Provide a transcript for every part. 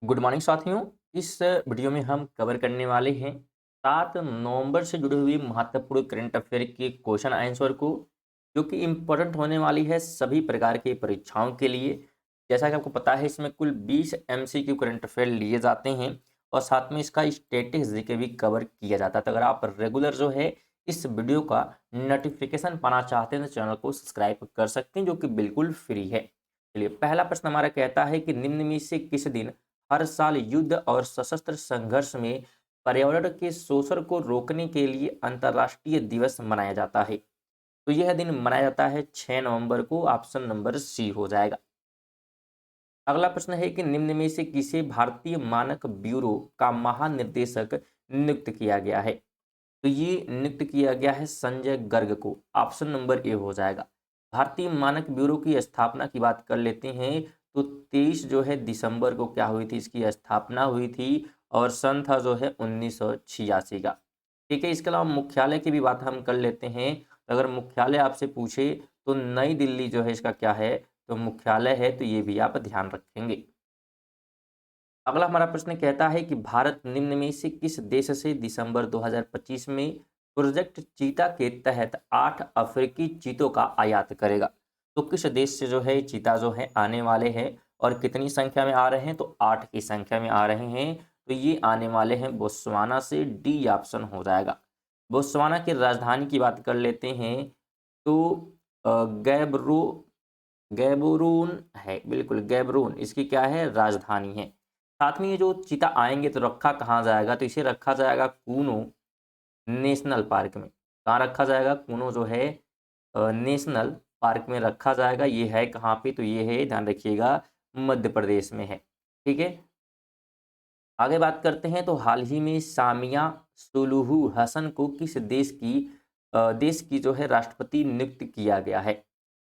Good morning साथियों। इस video में हम कवर करने वाले हैं 7 नवंबर से जुड़े हुए महत्वपूर्ण करंट अफेयर के क्वेश्चन आंसर को, जो कि इम्पोर्टेंट होने वाली है सभी प्रकार की परीक्षाओं के लिए। जैसा कि आपको पता है, इसमें कुल 20 एमसीक्यू करंट अफेयर लिए जाते हैं और साथ में इसका स्टैटिक जीके भी कवर किया जाता है। तो अगर आप रेगुलर जो है इस वीडियो का नोटिफिकेशन पाना चाहते हैं तो चैनल को सब्सक्राइब कर सकते हैं, जो कि बिल्कुल फ्री है। चलिए, पहला प्रश्न हमारा कहता है कि निम्न में से किस दिन हर साल युद्ध और सशस्त्र संघर्ष में पर्यावरण के शोषण को रोकने के लिए अंतर्राष्ट्रीय दिवस मनाया जाता है? तो यह दिन मनाया जाता है 6 नवंबर को। ऑप्शन नंबर सी हो जाएगा। अगला प्रश्न है कि निम्न में से किसे भारतीय मानक ब्यूरो का महानिर्देशक नियुक्त किया गया है? तो ये नियुक्त किया गया है संजय गर्ग को। ऑप्शन नंबर ए हो जाएगा। भारतीय मानक ब्यूरो की स्थापना की बात कर लेते हैं तो 23 जो है दिसंबर को क्या हुई थी, इसकी स्थापना हुई थी और सन था जो है 1986 का। ठीक है, इसके अलावा मुख्यालय की भी बात हम कर लेते हैं। तो अगर मुख्यालय आपसे पूछे तो नई दिल्ली जो है इसका क्या है, तो मुख्यालय है, तो ये भी आप ध्यान रखेंगे। अगला हमारा प्रश्न कहता है कि भारत निम्न में से किस देश से दिसंबर 2025 में प्रोजेक्ट चीता के तहत 8 अफ्रीकी चीतों का आयात करेगा? तो किस देश से जो है चीता जो है आने वाले हैं और कितनी संख्या में आ रहे हैं? तो 8 की संख्या में आ रहे हैं। तो ये आने वाले हैं बोत्सवाना से। डी ऑप्शन हो जाएगा। बोत्सवाना की राजधानी की बात कर लेते हैं तो गैब्रो गैबोरून है। बिल्कुल, गैबरून इसकी क्या है, राजधानी है। साथ में ये जो चीता आएंगे तो रखा कहाँ जाएगा, तो इसे रखा जाएगा कूनो नेशनल पार्क में। कहाँ रखा जाएगा? कूनो जो है नेशनल पार्क में रखा जाएगा। ये है कहाँ पे, तो ये है, ध्यान रखिएगा, मध्य प्रदेश में है। ठीक है, आगे बात करते हैं। तो हाल ही में सामिया सुलूहू हसन को किस देश की जो है राष्ट्रपति नियुक्त किया गया है?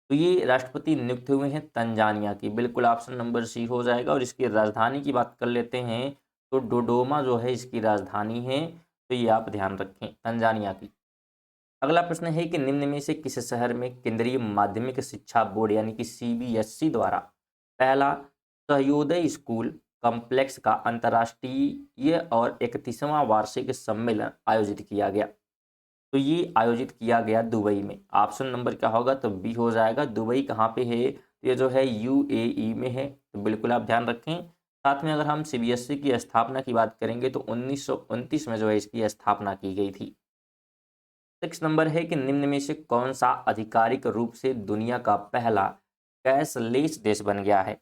तो ये राष्ट्रपति नियुक्त हुए हैं तंजानिया की। बिल्कुल, ऑप्शन नंबर सी हो जाएगा। और इसकी राजधानी की बात कर लेते हैं तो डोडोमा जो है इसकी राजधानी है। तो ये आप ध्यान रखें, तंजानिया की। अगला प्रश्न है कि निम्न में से किस शहर में केंद्रीय माध्यमिक शिक्षा बोर्ड यानी कि सीबीएसई द्वारा पहला सहयोदय स्कूल कॉम्प्लेक्स का अंतर्राष्ट्रीय और 31वां वार्षिक सम्मेलन आयोजित किया गया? तो ये आयोजित किया गया दुबई में। ऑप्शन नंबर क्या होगा, तो बी हो जाएगा। दुबई कहाँ पे है? तो ये जो है यूएई में है। तो बिल्कुल आप ध्यान रखें। साथ में अगर हम सीबीएसई की स्थापना की बात करेंगे तो 1929 में जो है इसकी स्थापना की गई थी। 6 नंबर है कि निम्न में से कौन सा आधिकारिक रूप से दुनिया का पहला कैशलेस देश बन गया है?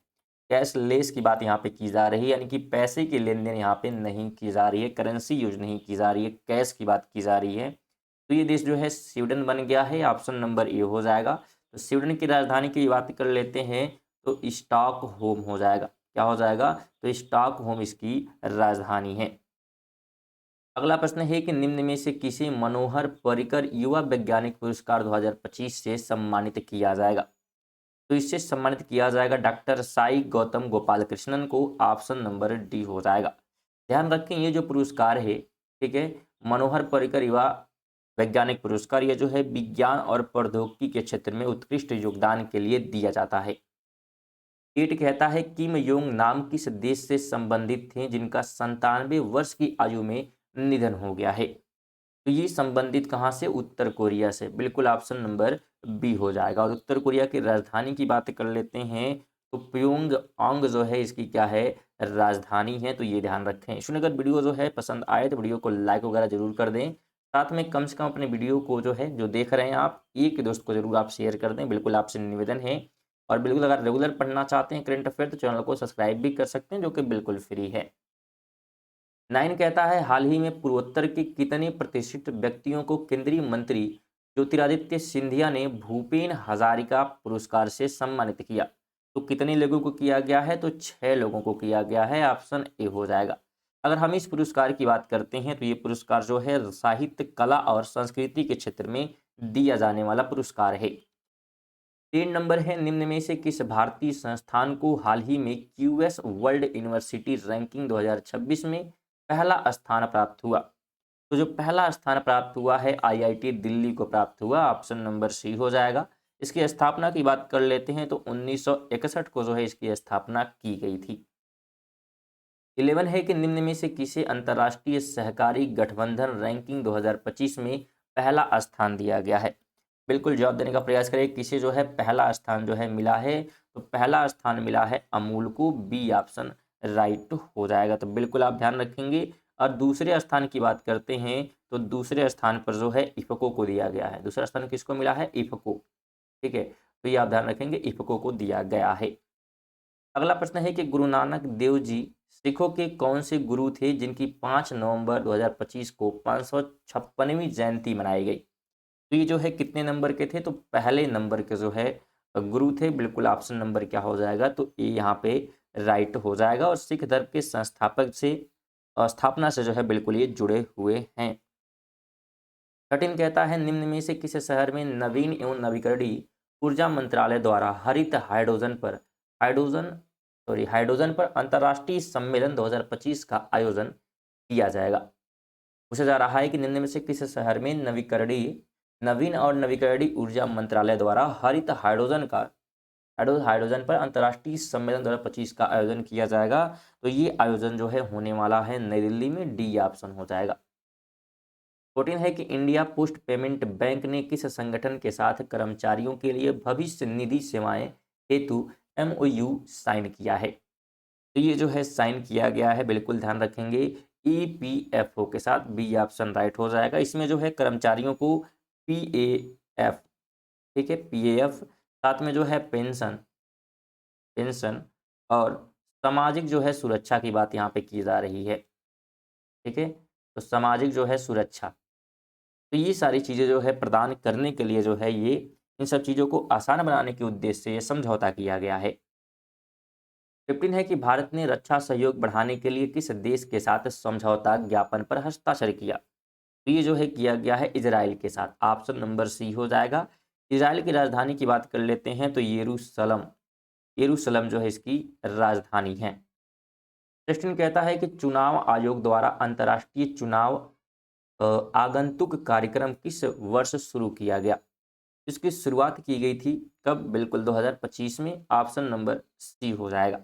कैशलेस की बात यहाँ पे की जा रही है, यानी कि पैसे की लेन देन यहाँ पे नहीं की जा रही है, करेंसी यूज नहीं की जा रही है, कैश की बात की जा रही है। तो ये देश जो है स्वीडन बन गया है। ऑप्शन नंबर ए हो जाएगा। तो स्वीडन की राजधानी की बात कर लेते हैं तो स्टॉक होम हो जाएगा। क्या हो जाएगा? तो स्टॉक होम इसकी राजधानी है। अगला प्रश्न है कि निम्न में से किसे मनोहर पर्रिकर युवा वैज्ञानिक पुरस्कार 2025 से सम्मानित किया जाएगा? तो इससे सम्मानित किया जाएगा डॉक्टर साई गौतम गोपाल कृष्णन को। ऑप्शन नंबर डी हो जाएगा। ध्यान रखें, ये जो पुरस्कार है, ठीक है, मनोहर पर्रिकर युवा वैज्ञानिक पुरस्कार, ये जो है विज्ञान और प्रौद्योगिकी के क्षेत्र में उत्कृष्ट योगदान के लिए दिया जाता है। टेट कहता है किम योंग नाम किस देश से संबंधित थे जिनका 97 वर्ष की आयु में निधन हो गया है? तो ये संबंधित कहाँ से? उत्तर कोरिया से। बिल्कुल, ऑप्शन नंबर बी हो जाएगा। और उत्तर कोरिया की राजधानी की बात कर लेते हैं तो प्योंग आंग जो है इसकी क्या है, राजधानी है। तो ये ध्यान रखें। सुन, अगर वीडियो जो है पसंद आए तो वीडियो को लाइक वगैरह जरूर कर दें। साथ में कम से कम अपने वीडियो को जो है, जो देख रहे हैं आप, एक दोस्त को जरूर आप शेयर कर दें। बिल्कुल आपसे निवेदन है। और बिल्कुल अगर रेगुलर पढ़ना चाहते हैं करंट अफेयर तो चैनल को सब्सक्राइब भी कर सकते हैं, जो कि बिल्कुल फ्री है। 9 कहता है हाल ही में पूर्वोत्तर के कितने प्रतिष्ठित व्यक्तियों को केंद्रीय मंत्री ज्योतिरादित्य सिंधिया ने भूपेन हजारिका पुरस्कार से सम्मानित किया? तो कितने लोगों को किया गया है? तो 6 लोगों को किया गया है। ऑप्शन ए हो जाएगा। अगर हम इस पुरस्कार की बात करते हैं तो ये पुरस्कार जो है साहित्य, कला और संस्कृति के क्षेत्र में दिया जाने वाला पुरस्कार है। 3 नंबर है, निम्न में से किस भारतीय संस्थान को हाल ही में क्यूएस वर्ल्ड यूनिवर्सिटी रैंकिंग 2026 में पहला स्थान प्राप्त हुआ? तो जो पहला स्थान प्राप्त हुआ है आईआईटी दिल्ली को प्राप्त हुआ। ऑप्शन नंबर सी हो जाएगा। इसकी स्थापना की बात कर लेते हैं तो 1961 को जो है इसकी स्थापना की गई थी। 11 है कि निम्न में से किसे अंतर्राष्ट्रीय सहकारी गठबंधन रैंकिंग 2025 में पहला स्थान दिया गया है। बिल्कुल जवाब देने का प्रयास करें, किसे जो है पहला स्थान जो है मिला है, तो पहला स्थान मिला है अमूल को, बी ऑप्शन राइट हो जाएगा। तो बिल्कुल आप ध्यान रखेंगे। और दूसरे स्थान की बात करते हैं तो दूसरे स्थान पर जो है इफको को दिया गया है। दूसरा स्थान किसको मिला है? इफको। ठीक है, तो ये आप ध्यान रखेंगे, इफको को दिया गया है। अगला प्रश्न है कि गुरु नानक देव जी सिखों के कौन से गुरु थे जिनकी 5 नवंबर 2025 को 556वीं जयंती मनाई गई। तो ये जो है कितने नंबर के थे? तो पहले नंबर के जो है गुरु थे। बिल्कुल ऑप्शन नंबर क्या हो जाएगा? तो ये यहाँ पे राइट हो जाएगा। और सिख धर्म के संस्थापक से स्थापना से जो है बिल्कुल ये जुड़े हुए हैं। 13 कहता है निम्न में से किस शहर में नवीन एवं नवीकरणीय ऊर्जा मंत्रालय द्वारा हरित हाइड्रोजन पर अंतर्राष्ट्रीय सम्मेलन 2025 का आयोजन किया जाएगा। पूछा जा रहा है कि निम्न में से किस शहर में नवीन और नवीकरणीय ऊर्जा मंत्रालय द्वारा हरित हाइड्रोजन पर अंतर्राष्ट्रीय सम्मेलन 2025 का आयोजन किया जाएगा। तो ये आयोजन जो है होने वाला है नई दिल्ली में, डी ऑप्शन हो जाएगा। 14 है कि इंडिया पोस्ट पेमेंट बैंक ने किस संगठन के साथ कर्मचारियों के लिए भविष्य निधि सेवाएं हेतु MOU साइन किया है। तो ये जो है साइन किया गया है, बिल्कुल ध्यान रखेंगे, EPFO के साथ, बी ऑप्शन राइट हो जाएगा। इसमें जो है कर्मचारियों को PAF, ठीक है, PAF, साथ में जो है पेंशन और सामाजिक जो है सुरक्षा की बात यहाँ पे की जा रही है। ठीक है, तो सामाजिक जो है सुरक्षा, तो ये सारी चीज़ें जो है प्रदान करने के लिए जो है ये इन सब चीज़ों को आसान बनाने के उद्देश्य से ये समझौता किया गया है। 15 है कि भारत ने रक्षा सहयोग बढ़ाने के लिए किस देश के साथ समझौता ज्ञापन पर हस्ताक्षर किया। तो ये जो है किया गया है इजराइल के साथ, ऑप्शन नंबर सी हो जाएगा। इजराइल की राजधानी की बात कर लेते हैं तो यरूशलम जो है इसकी राजधानी है। 16 कहता है कि चुनाव आयोग द्वारा अंतर्राष्ट्रीय चुनाव आगंतुक कार्यक्रम किस वर्ष शुरू किया गया। इसकी शुरुआत की गई थी कब? बिल्कुल 2025 में, ऑप्शन नंबर सी हो जाएगा।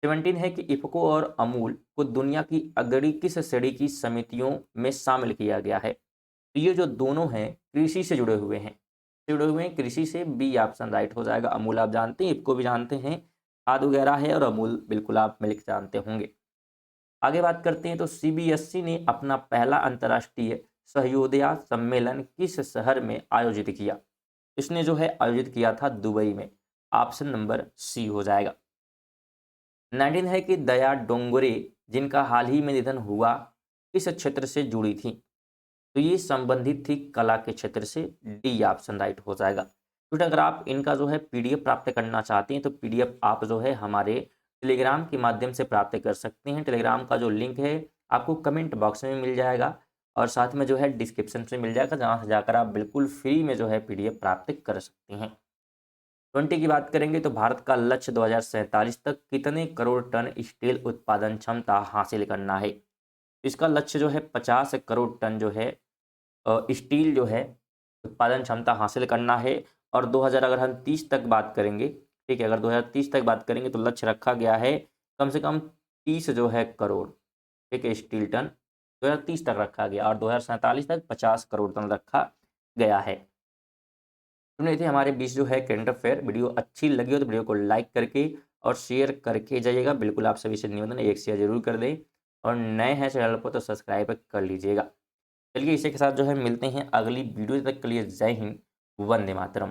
17 है कि इफको और अमूल को दुनिया की अग्रणी किस श्रेणी की समितियों में शामिल किया गया है। तो ये जो दोनों हैं कृषि से जुड़े हुए हैं कृषि से, बी ऑप्शन राइट हो जाएगा। अमूल आप जानते हैं, इफको भी जानते हैं, खाद वगैरह है, और अमूल बिल्कुल आप मिल्क जानते होंगे। आगे बात करते हैं तो CBSE ने अपना पहला अंतर्राष्ट्रीय सहयोदया सम्मेलन किस शहर में आयोजित किया। इसने जो है आयोजित किया था दुबई में, ऑप्शन नंबर सी हो जाएगा। 19 है कि दया डोंगरे जिनका हाल ही में निधन हुआ किस क्षेत्र से जुड़ी थी। तो ये संबंधित थी कला के क्षेत्र से, डी ऑप्शन राइट हो जाएगा। तो अगर आप इनका जो है PDF प्राप्त करना चाहते हैं तो PDF आप जो है हमारे टेलीग्राम के माध्यम से प्राप्त कर सकते हैं। टेलीग्राम का जो लिंक है आपको कमेंट बॉक्स में मिल जाएगा और साथ में जो है डिस्क्रिप्शन में मिल जाएगा, जहाँ से जाकर आप बिल्कुल फ्री में जो है PDF प्राप्त कर सकते हैं। 20 की बात करेंगे तो भारत का लक्ष्य 2047 तक कितने करोड़ टन स्टील उत्पादन क्षमता हासिल करना है। इसका लक्ष्य जो है 50 करोड़ टन जो है स्टील जो है उत्पादन क्षमता हासिल करना है। और 2000 अगर हम 30 तक बात करेंगे, ठीक है, अगर 2030 तक बात करेंगे तो लक्ष्य रखा गया है कम से कम 30 जो है करोड़, ठीक है, स्टील टन 2030 तक रखा गया, और 2047 तक 50 करोड़ टन रखा गया है। सुने थे हमारे बीच जो है करंट अफेयर। वीडियो अच्छी लगी हो तो वीडियो को लाइक करके और शेयर करके जाइएगा। बिल्कुल आप सभी से निवेदन है, एक शेयर जरूर कर दें, और नए हैं चैनल पर तो सब्सक्राइब कर लीजिएगा। चलिए इसी के साथ जो है मिलते हैं अगली वीडियो, तक के लिए जय हिंद, वंदे मातरम।